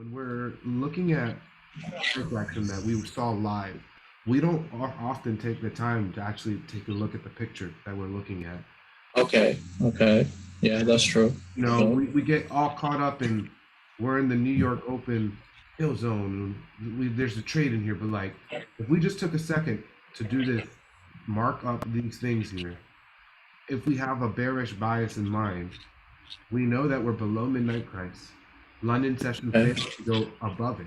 when we're looking at price action that we saw live, we don't often take the time to actually take a look at the picture that we're looking at. Okay. Okay. Yeah, that's true. You know, we get all caught up in we're in the New York Open hill zone. There's a trade in here, but like if we just took a second to do this, mark up these things here. If we have a bearish bias in mind, we know that we're below midnight price. London session Okay. failed to go above it.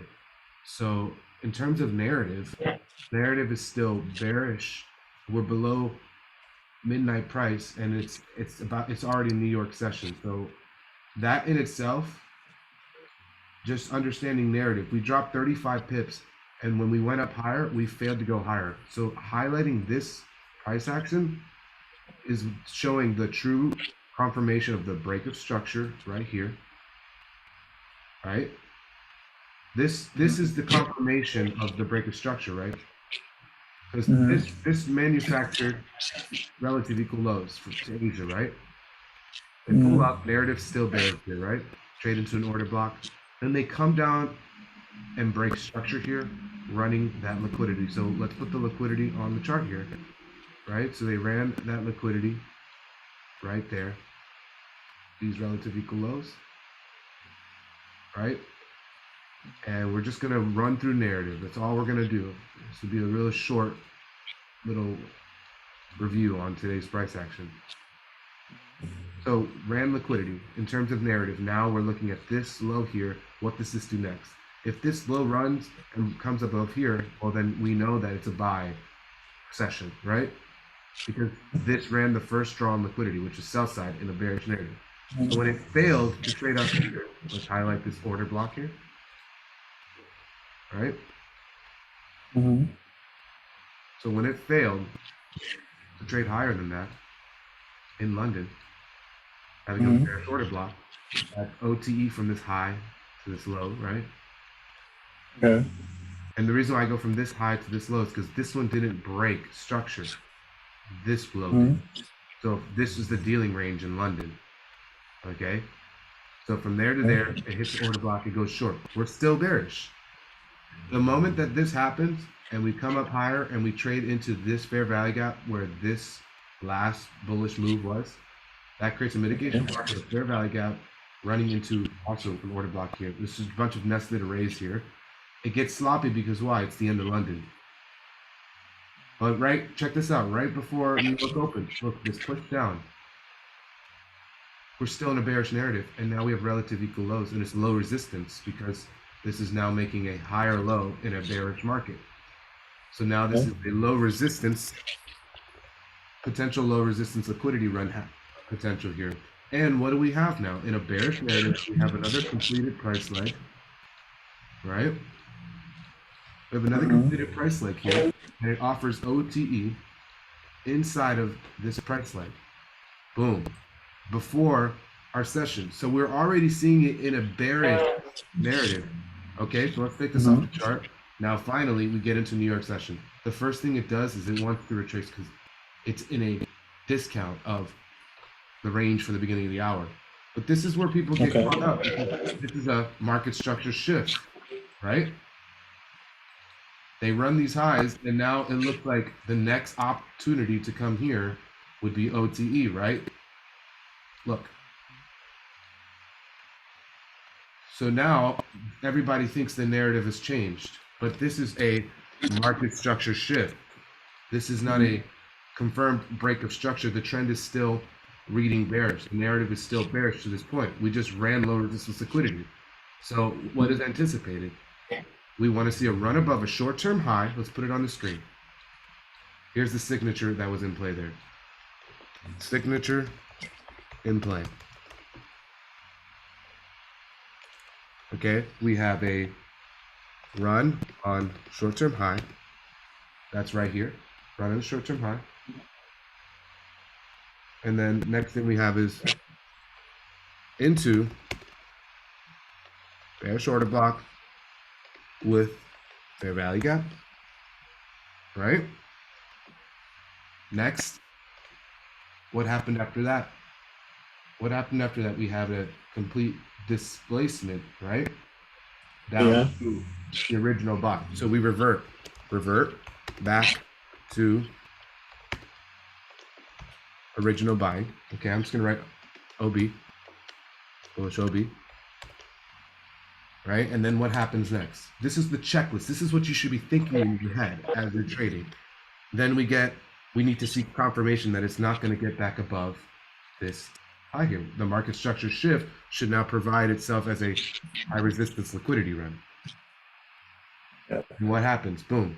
So in terms of narrative is still bearish. We're below midnight price, and it's already New York session. So that in itself, just understanding narrative, we dropped 35 pips, and when we went up higher, we failed to go higher. So highlighting this price action is showing the true confirmation of the break of structure right here. Right? This is the confirmation of the break of structure, right? Because this manufactured relative equal lows to Asia, right? They pull up, narrative still bearish here, right? Trade into an order block. Then they come down and break structure here, running that liquidity. So let's put the liquidity on the chart here, right? So they ran that liquidity right there. These relative equal lows, right? And we're just gonna run through narrative. That's all we're gonna do. This will be a real short little review on today's price action. So ran liquidity in terms of narrative. Now we're looking at this low here. What does this do next? If this low runs and comes above here, well, then we know that it's a buy session, right? Because this ran the first draw on liquidity, which is sell side in a bearish narrative. So when it failed to trade up here, let's highlight this order block here, right? So when it failed to trade higher than that in London, having a bearish order block, that's OTE from this high to this low, right? Okay. And the reason why I go from this high to this low is because this one didn't break structure. This low did. So this is the dealing range in London. Okay. So from there to there, it hits the order block, it goes short. We're still bearish. The moment that this happens and we come up higher and we trade into this fair value gap where this last bullish move was, that creates a mitigation market, a fair value gap running into also an order block here. This is a bunch of nested arrays here. It gets sloppy because why? It's the end of London. But right, check this out. Right before New York opens, look, this push down. We're still in a bearish narrative, and now we have relative equal lows, and it's low resistance because this is now making a higher low in a bearish market. So now this is a low resistance, potential low resistance liquidity run potential here. And what do we have now? In a bearish narrative, we have another completed price leg, right? We have another completed price leg here, and it offers OTE inside of this price leg. Boom. Before our session. So we're already seeing it in a bearish narrative. Okay, so let's take this off the chart. Now, finally, we get into New York session. The first thing it does is it wants to retrace because it's in a discount of the range for the beginning of the hour. But this is where people get caught up. This is a market structure shift, right? They run these highs, and now it looks like the next opportunity to come here would be OTE, right? Look. So now everybody thinks the narrative has changed, but this is a market structure shift. This is not a confirmed break of structure. The trend is still reading bearish. The narrative is still bearish to this point. We just ran low resistance liquidity. So what is anticipated? We want to see a run above a short-term high. Let's put it on the screen. Here's the signature that was in play there. Signature in play. Okay, we have a run on short-term high. That's right here. Run on the short-term high. And then next thing we have is into bearish order block with fair value gap. Right? Next, what happened after that? What happened after that? We have a complete displacement, right? down Yeah. to the original buy. So we revert back to original buying. Okay, I'm just gonna write OB, bullish OB, right? And then what happens next? This is the checklist. This is what you should be thinking in your head as you're trading. Then we need to seek confirmation that it's not going to get back above this high here. The market structure shift should now provide itself as a high resistance liquidity run. Yeah. And what happens? Boom.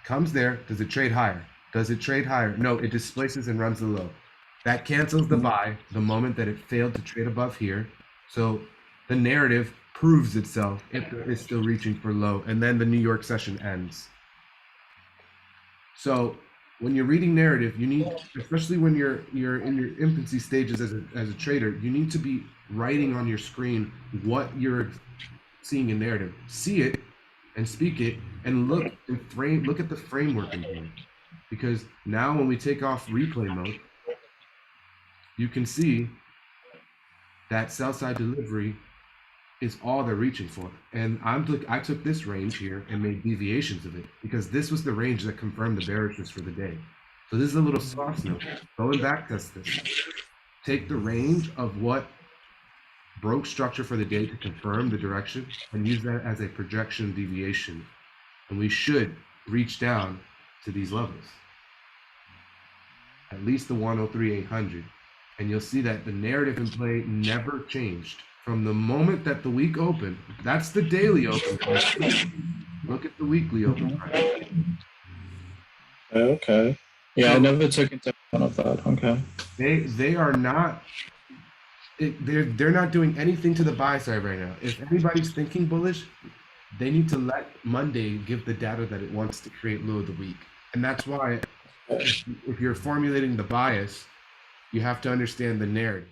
Comes there. Does it trade higher? Does it trade higher? No, it displaces and runs the low. That cancels the buy the moment that it failed to trade above here. So the narrative proves itself if it is still reaching for low. And then the New York session ends. So when you're reading narrative, you need, especially when you're in your infancy stages as a trader, you need to be writing on your screen what you're seeing in narrative. See it and speak it, and look at the framework in here. Because now when we take off replay mode, you can see that sell side delivery is all they're reaching for. And I took this range here and made deviations of it because this was the range that confirmed the bearishness for the day. So this is a little sauce note. Go and back test this. Take the range of what broke structure for the day to confirm the direction and use that as a projection deviation. And we should reach down to these levels. At least the 103,800. And you'll see that the narrative in play never changed. From the moment that the week opened, that's the daily open price. Look at the weekly open price. Okay. Yeah, I never took into account of that. Okay. They are not. They're not doing anything to the buy side right now. If anybody's thinking bullish, they need to let Monday give the data that it wants to create low of the week. And that's why if you're formulating the bias, you have to understand the narrative.